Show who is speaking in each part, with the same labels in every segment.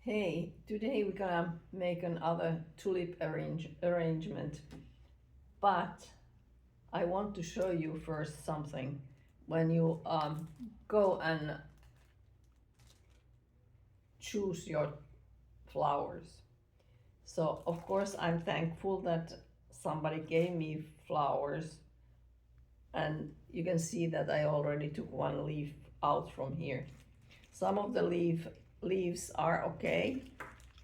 Speaker 1: Hey, today we're gonna make another tulip arrangement, but I want to show you first something. When you go and choose your flowers. So of course I'm thankful that somebody gave me flowers, and you can see that I already took one leaf out from here. Some of the leaves are okay,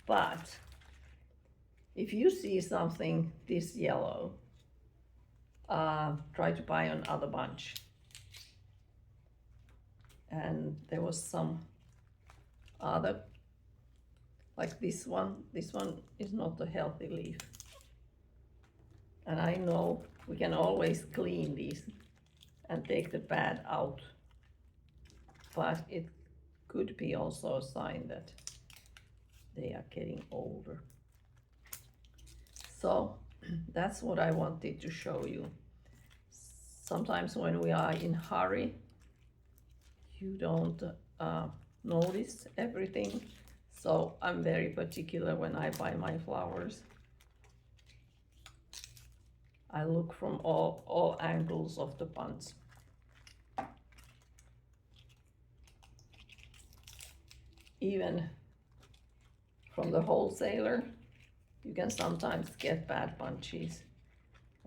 Speaker 1: but if you see something this yellow, try to buy another bunch. And there was some other, like this one. This one is not a healthy leaf. And I know we can always clean these and take the bad out, but it could be also a sign that they are getting older. So that's what I wanted to show you. Sometimes when we are in hurry, you don't notice everything. So I'm very particular when I buy my flowers. I look from all angles of the bunch. Even from the wholesaler, you can sometimes get bad bunches.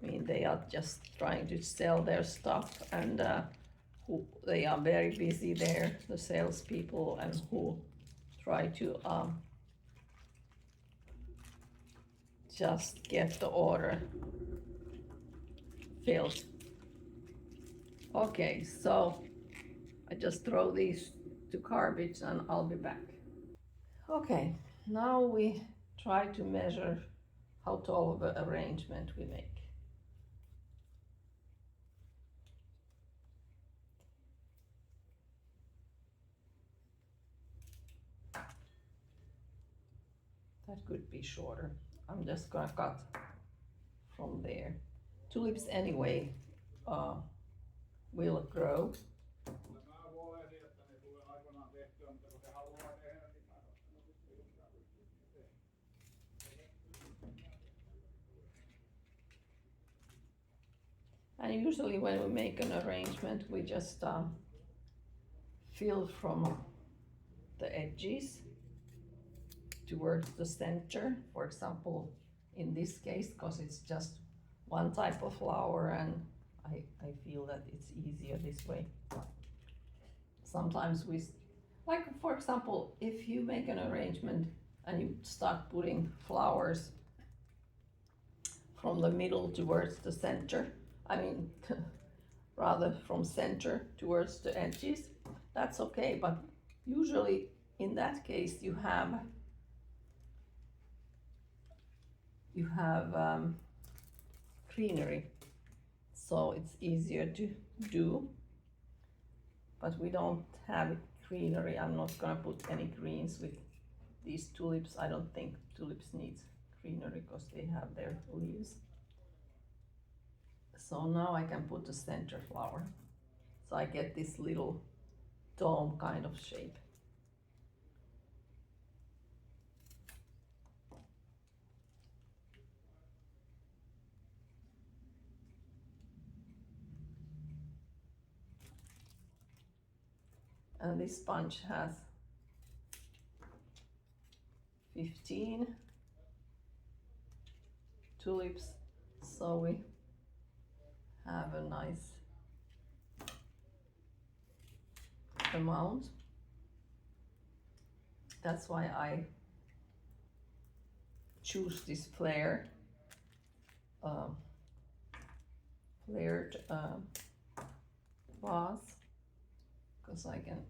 Speaker 1: I mean, they are just trying to sell their stuff, and they are very busy there, the salespeople, and who try to just get the order filled. Okay, so I just throw these to garbage and I'll be back. Okay, now we try to measure how tall of an arrangement we make. That could be shorter. I'm just gonna cut from there. Tulips anyway will grow. And usually when we make an arrangement, we just fill from the edges towards the center. For example, in this case, because it's just one type of flower, and I feel that it's easier this way. Sometimes like for example, if you make an arrangement and you start putting flowers from the middle towards the center, I mean, rather from center towards the edges, that's okay, but usually in that case you have greenery, so it's easier to do, but we don't have greenery. I'm not gonna put any greens with these tulips. I don't think tulips needs greenery because they have their leaves. So now I can put the center flower, so I get this little dome kind of shape. And this bunch has 15 tulips, so we have a nice amount. That's why I choose this flared vase, because I can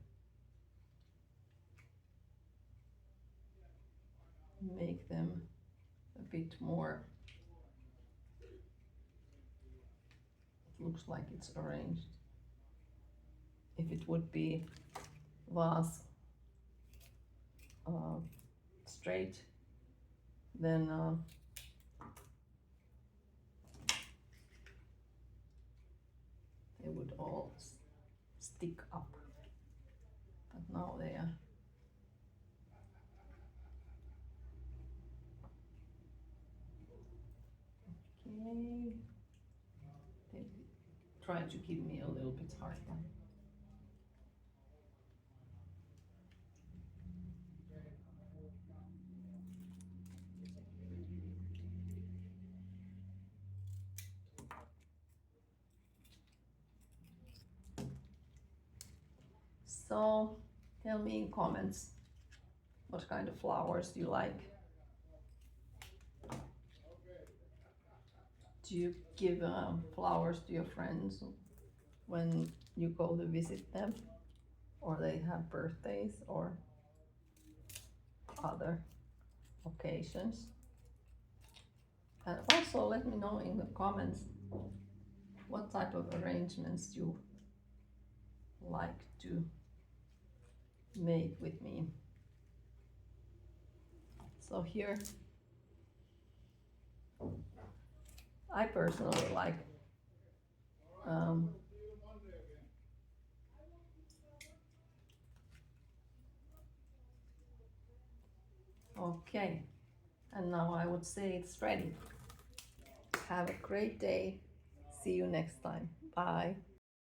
Speaker 1: make them a bit more, it looks like it's arranged. If it would be vase straight, then they would all stick up, but now they are try to give me a little bit hard time. So tell me in comments what kind of flowers do you like. Do you give flowers to your friends when you go to visit them, or they have birthdays or other occasions? And also let me know in the comments what type of arrangements you like to make with me. So here I personally like okay, and now I would say it's ready. Have a great day. See you next time. Bye.